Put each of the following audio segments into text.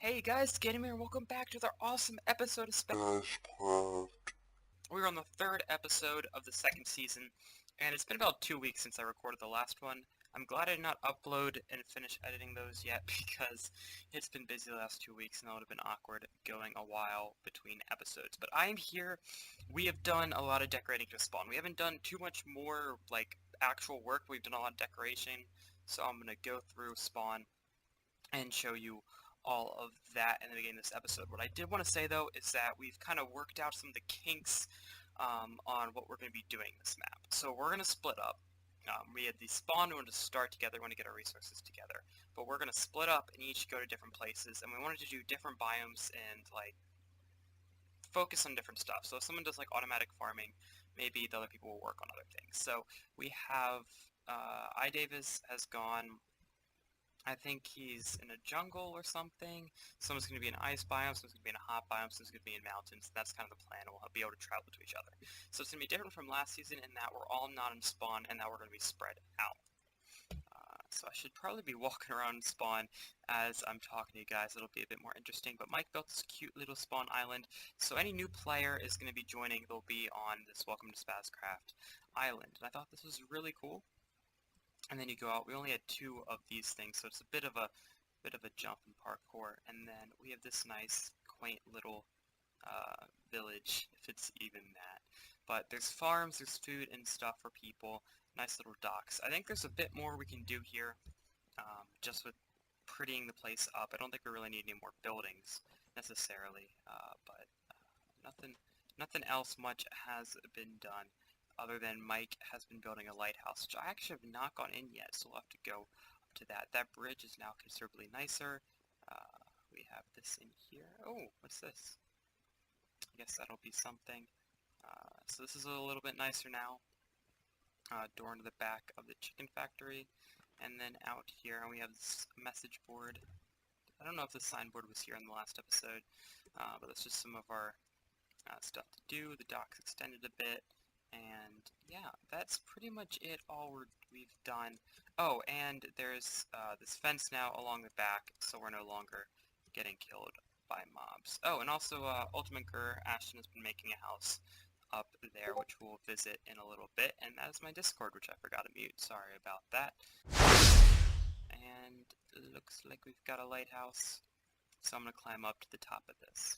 Hey guys, Skatem here, welcome back to another awesome episode of Spazcraft. We're on the third episode of the second season, and it's been about 2 weeks since I recorded the last one. I'm glad I did not upload and finish editing those yet because it's been busy the last 2 weeks and that would have been awkward going a while between episodes. But I am here. We have done a lot of decorating to spawn. We haven't done too much more like actual work, we've done a lot of decoration, so I'm going to go through spawn and show you all of that in the beginning of this episode. What I did want to say though is that we've kind of worked out some of the kinks on what we're going to be doing this map. So we're going to split up. We had the spawn, we want to start together, we want to get our resources together. But we're going to split up and each go to different places, and we wanted to do different biomes and like focus on different stuff. So if someone does like automatic farming, maybe the other people will work on other things. So we have Idavisw has gone. I think he's in a jungle or something. Someone's going to be in ice biome, someone's going to be in a hot biome, someone's going to be in mountains. That's kind of the plan. We'll be able to travel to each other. So it's going to be different from last season in that we're all not in spawn and that we're going to be spread out. So I should probably be walking around spawn as I'm talking to you guys. It'll be a bit more interesting. But Mike built this cute little spawn island. So any new player is going to be joining. They'll be on this Welcome to Spazcraft Island. And I thought this was really cool. And then you go out. We only had 2 of these things, so it's a bit of a jump in parkour. And then we have this nice, quaint little village, if it's even that. But there's farms, there's food and stuff for people. Nice little docks. I think there's a bit more we can do here, just with prettying the place up. I don't think we really need any more buildings necessarily, but nothing else much has been done. Other than Mike has been building a lighthouse, which I actually have not gone in yet, so we'll have to go up to that. That bridge is now considerably nicer. We have this in here. Oh, what's this? I guess that'll be something. So this is a little bit nicer now. Door into the back of the chicken factory. And then out here, we have this message board. I don't know if the signboard was here in the last episode, but that's just some of our stuff to do. The dock's extended a bit. And yeah, that's pretty much it, all we've done. Oh, and there's this fence now along the back, so we're no longer getting killed by mobs. Oh, and also UltimateGir, Ashton has been making a house up there, which we'll visit in a little bit. And that is my Discord, which I forgot to mute. Sorry about that. And it looks like we've got a lighthouse, so I'm going to climb up to the top of this.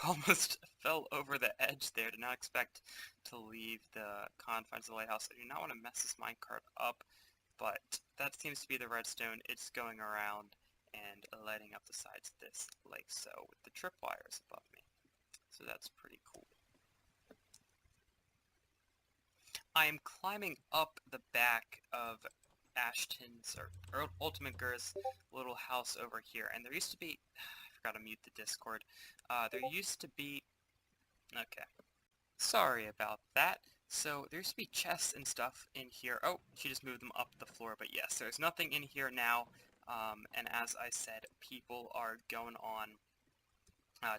Almost fell over the edge there. Did not expect to leave the confines of the lighthouse. I do not want to mess this minecart up, but that seems to be the redstone. It's going around and lighting up the sides of this like so with the tripwires above me. So that's pretty cool. I am climbing up the back of Ashton's or UltimateGir's little house over here, and there used to be forgot to mute the Discord. There used to be... Okay. Sorry about that. So, there used to be chests and stuff in here. Oh, she just moved them up the floor, but yes, there's nothing in here now. And as I said, people are going on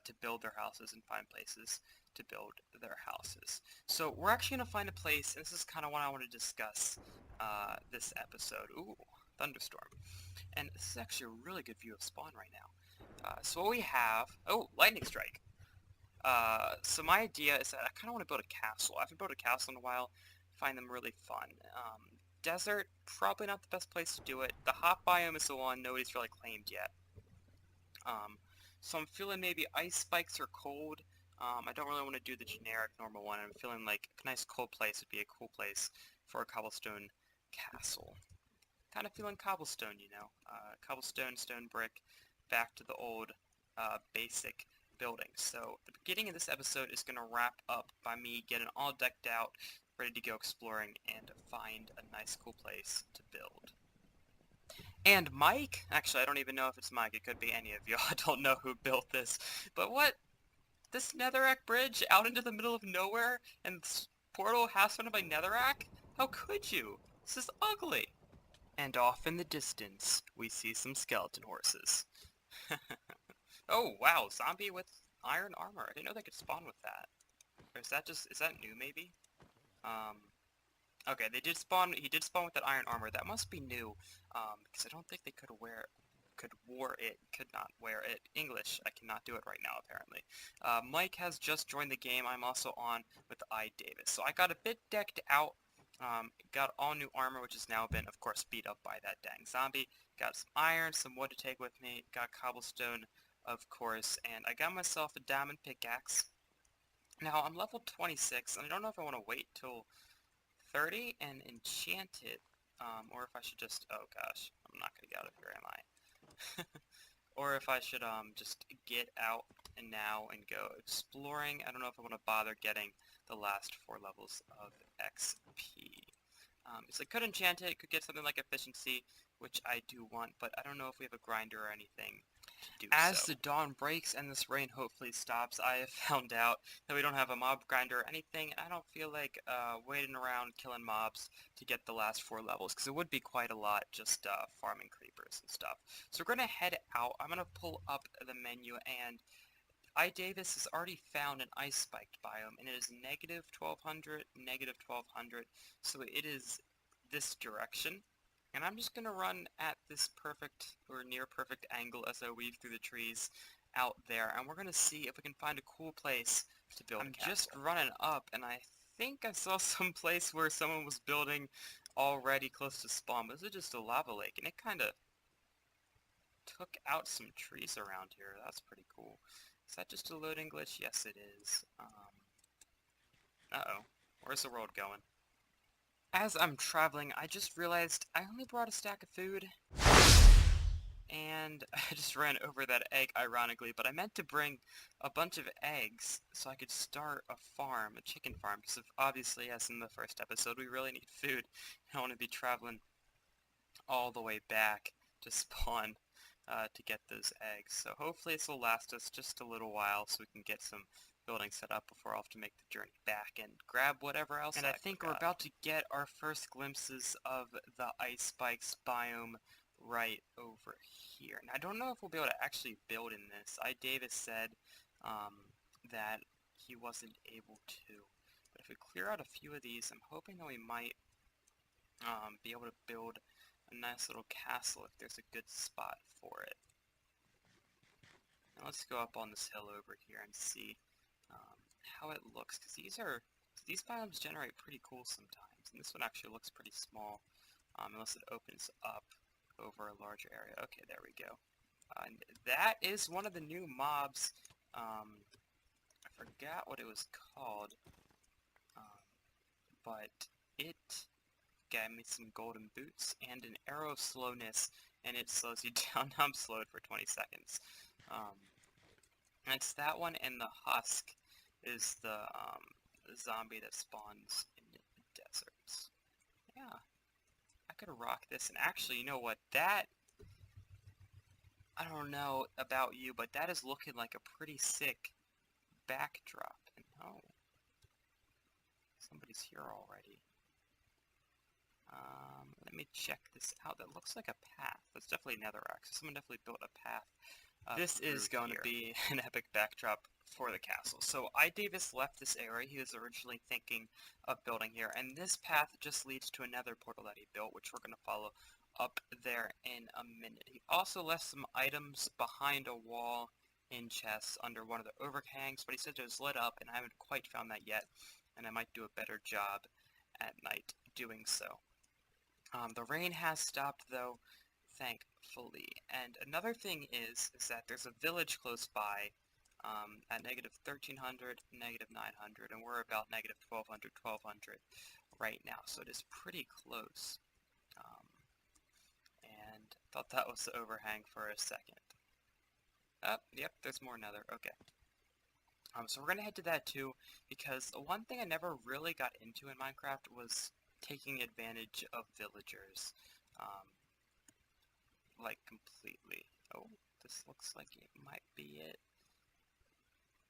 to build their houses and find places to build their houses. So, we're actually going to find a place, and this is kind of what I want to discuss this episode. Ooh, thunderstorm. And this is actually a really good view of spawn right now. So what we have... Oh, lightning strike! So my idea is that I kind of want to build a castle. I haven't built a castle in a while. I find them really fun. Desert, probably not the best place to do it. The hot biome is the one nobody's really claimed yet. So I'm feeling maybe ice spikes or cold. I don't really want to do the generic normal one. I'm feeling like a nice cold place would be a cool place for a cobblestone castle. Kind of feeling cobblestone, you know. Cobblestone, stone brick. Back to the old basic building. So the beginning of this episode is going to wrap up by me getting all decked out, ready to go exploring and find a nice cool place to build. And Mike? Actually, I don't even know if it's Mike. It could be any of you. I don't know who built this. But what? This netherrack bridge out into the middle of nowhere? And this portal half surrounded by netherrack? How could you? This is ugly. And off in the distance, we see some skeleton horses. Oh, wow. Zombie with iron armor. I didn't know they could spawn with that. Or is that new maybe? Okay, he did spawn with that iron armor. That must be new, because I don't think they could not wear it. English, I cannot do it right now, apparently. Mike has just joined the game. I'm also on with Idavisw. So I got a bit decked out, got all new armor, which has now been, of course, beat up by that dang zombie. Got some iron, some wood to take with me, got cobblestone, of course, and I got myself a diamond pickaxe. Now, I'm level 26, and I don't know if I want to wait till 30 and enchant it, or if I should just, oh gosh, I'm not gonna get out of here, am I? Or if I should, just get out and now and go exploring. I don't know if I want to bother getting the last 4 levels of XP. So I could enchant it, could get something like efficiency, which I do want, but I don't know if we have a grinder or anything to do As the dawn breaks and this rain hopefully stops, I have found out that we don't have a mob grinder or anything, and I don't feel like waiting around killing mobs to get the last 4 levels, because it would be quite a lot just farming creepers and stuff. So we're going to head out. I'm going to pull up the menu, and Idavisw has already found an ice spiked biome, and it is negative 1200, negative 1200, so it is this direction. And I'm just going to run at this perfect or near perfect angle as I weave through the trees out there, and we're going to see if we can find a cool place to build a castle. I'm just running up, and I think I saw some place where someone was building already close to spawn, but this is just a lava lake, and it kind of took out some trees around here. That's pretty cool. Is that just a loading glitch? Yes, it is. Uh-oh. Where's the world going? As I'm traveling, I just realized I only brought a stack of food, and I just ran over that egg, ironically, but I meant to bring a bunch of eggs so I could start a farm, a chicken farm, because obviously, as in the first episode, we really need food. I don't want to be traveling all the way back to spawn to get those eggs. So hopefully this will last us just a little while so we can get some building set up before I'll have to make the journey back and grab whatever else. And I think we're about to get our first glimpses of the ice spikes biome right over here. And I don't know if we'll be able to actually build in this. Idavisw said that he wasn't able to. But if we clear out a few of these, I'm hoping that we might be able to build a nice little castle if there's a good spot for it. Now let's go up on this hill over here and see how it looks, because these biomes generate pretty cool sometimes, and this one actually looks pretty small, unless it opens up over a larger area. Okay, there we go. And that is one of the new mobs. I forgot what it was called, but it gave me some golden boots and an arrow of slowness, and it slows you down. I'm slowed for 20 seconds. And it's that one, and the husk is the zombie that spawns in the deserts. Yeah, I could rock this, and actually, you know what, that, I don't know about you, but that is looking like a pretty sick backdrop. And oh, somebody's here already. Let me check this out. That looks like a path. That's definitely netherrack, so someone definitely built a path. This is going to be an epic backdrop for the castle. So Idavisw left this area. He was originally thinking of building here, and this path just leads to another portal that he built, which we're going to follow up there in a minute. He also left some items behind a wall in chests under one of the overhangs, but he said it was lit up, and I haven't quite found that yet, and I might do a better job at night doing so. The rain has stopped, though, thankfully. And another thing is that there's a village close by at negative 1300, negative 900, and we're about negative 1200, 1200 right now, so it is pretty close. And thought that was the overhang for a second. Oh, yep, there's more nether. Okay. So we're going to head to that too, because one thing I never really got into in Minecraft was taking advantage of villagers. like completely. Oh, this looks like it might be it.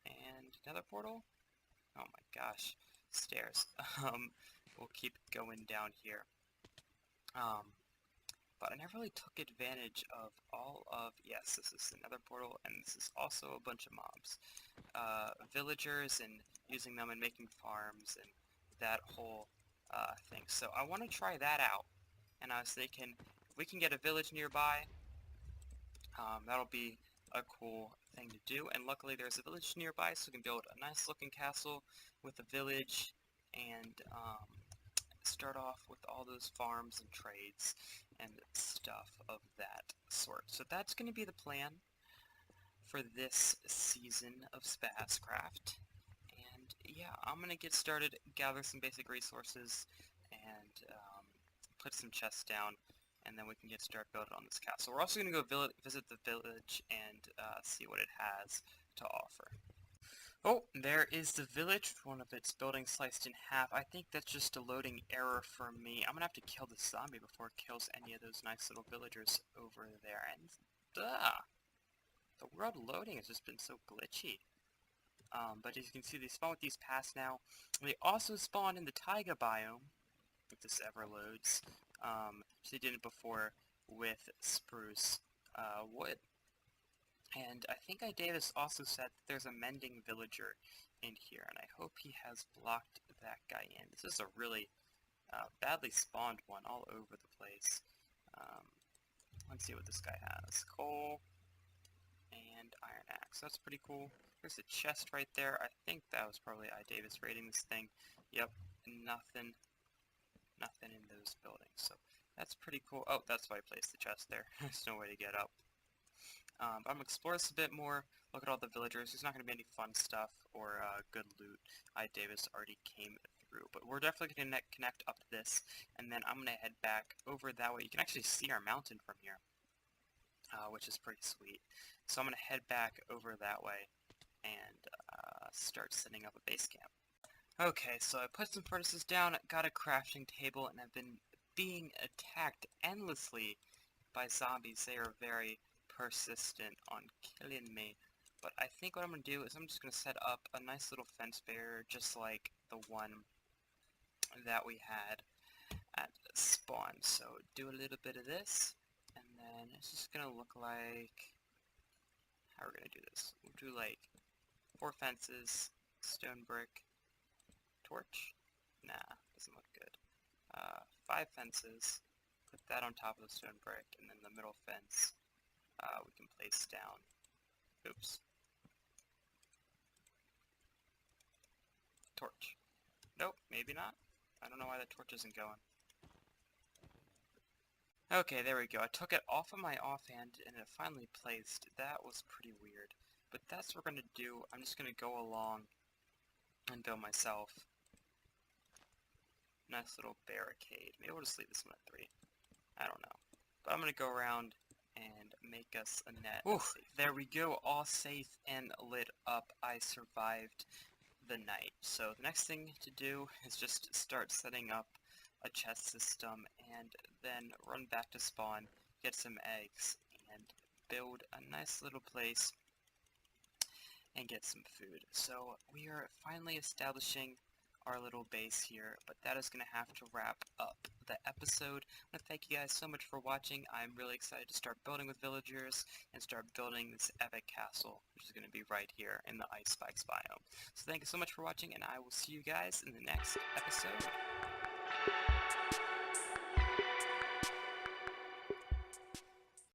And another portal? Oh my gosh. Stairs. We'll keep going down here. But I never really took advantage of all of... Yes, this is another portal, and this is also a bunch of mobs. Villagers, and using them and making farms, and that whole thing. So I want to try that out. And I was thinking, if we can get a village nearby, that'll be a cool thing to do. And luckily there's a village nearby, so we can build a nice looking castle with a village, and start off with all those farms and trades and stuff of that sort. So that's going to be the plan for this season of Spazcraft. And yeah, I'm going to get started, gather some basic resources, and put some chests down, and then we can get started building on this castle. We're also going to go visit the village and see what it has to offer. Oh, there is the village with one of its buildings sliced in half. I think that's just a loading error for me. I'm going to have to kill the zombie before it kills any of those nice little villagers over there. And, the world loading has just been so glitchy. But as you can see, they spawn with these paths now. They also spawn in the taiga biome, if this ever loads. So they did it before with spruce wood. And I think Idavisw also said that there's a mending villager in here, and I hope he has blocked that guy in. This is a really badly spawned one all over the place. Let's see what this guy has. Coal and iron axe. That's pretty cool. There's a chest right there. I think that was probably Idavisw raiding this thing. Yep, nothing in those buildings. So that's pretty cool. Oh, that's why I placed the chest there. There's no way to get up. I'm going to explore this a bit more, look at all the villagers. There's not going to be any fun stuff or good loot. Idavisw already came through, but we're definitely going to connect up to this, and then I'm going to head back over that way. You can actually see our mountain from here, which is pretty sweet. So I'm going to head back over that way and start setting up a base camp. Okay, so I put some furnaces down, got a crafting table, and I've been being attacked endlessly by zombies. They are very persistent on killing me, but I think what I'm going to do is I'm just going to set up a nice little fence barrier just like the one that we had at spawn. So do a little bit of this, and then it's just going to look like, how are we going to do this? We'll do like 4 fences, stone brick, torch, nah, doesn't look good, 5 fences, put that on top of the stone brick, and then the middle fence we can place down. Oops. Torch. Nope, maybe not. I don't know why that torch isn't going. Okay, there we go. I took it off of my offhand and it finally placed. That was pretty weird. But that's what we're going to do. I'm just going to go along and build myself a nice little barricade. Maybe we'll just leave this one at 3. I don't know. But I'm going to go around and make us a net. Ooh, there we go, all safe and lit up. I survived the night. So the next thing to do is just start setting up a chest system, and then run back to spawn, get some eggs, and build a nice little place and get some food. So we are finally establishing our little base here, but that is going to have to wrap up the episode. I want to thank you guys so much for watching. I'm really excited to start building with villagers and start building this epic castle, which is going to be right here in the ice spikes biome. So thank you so much for watching, and I will see you guys in the next episode.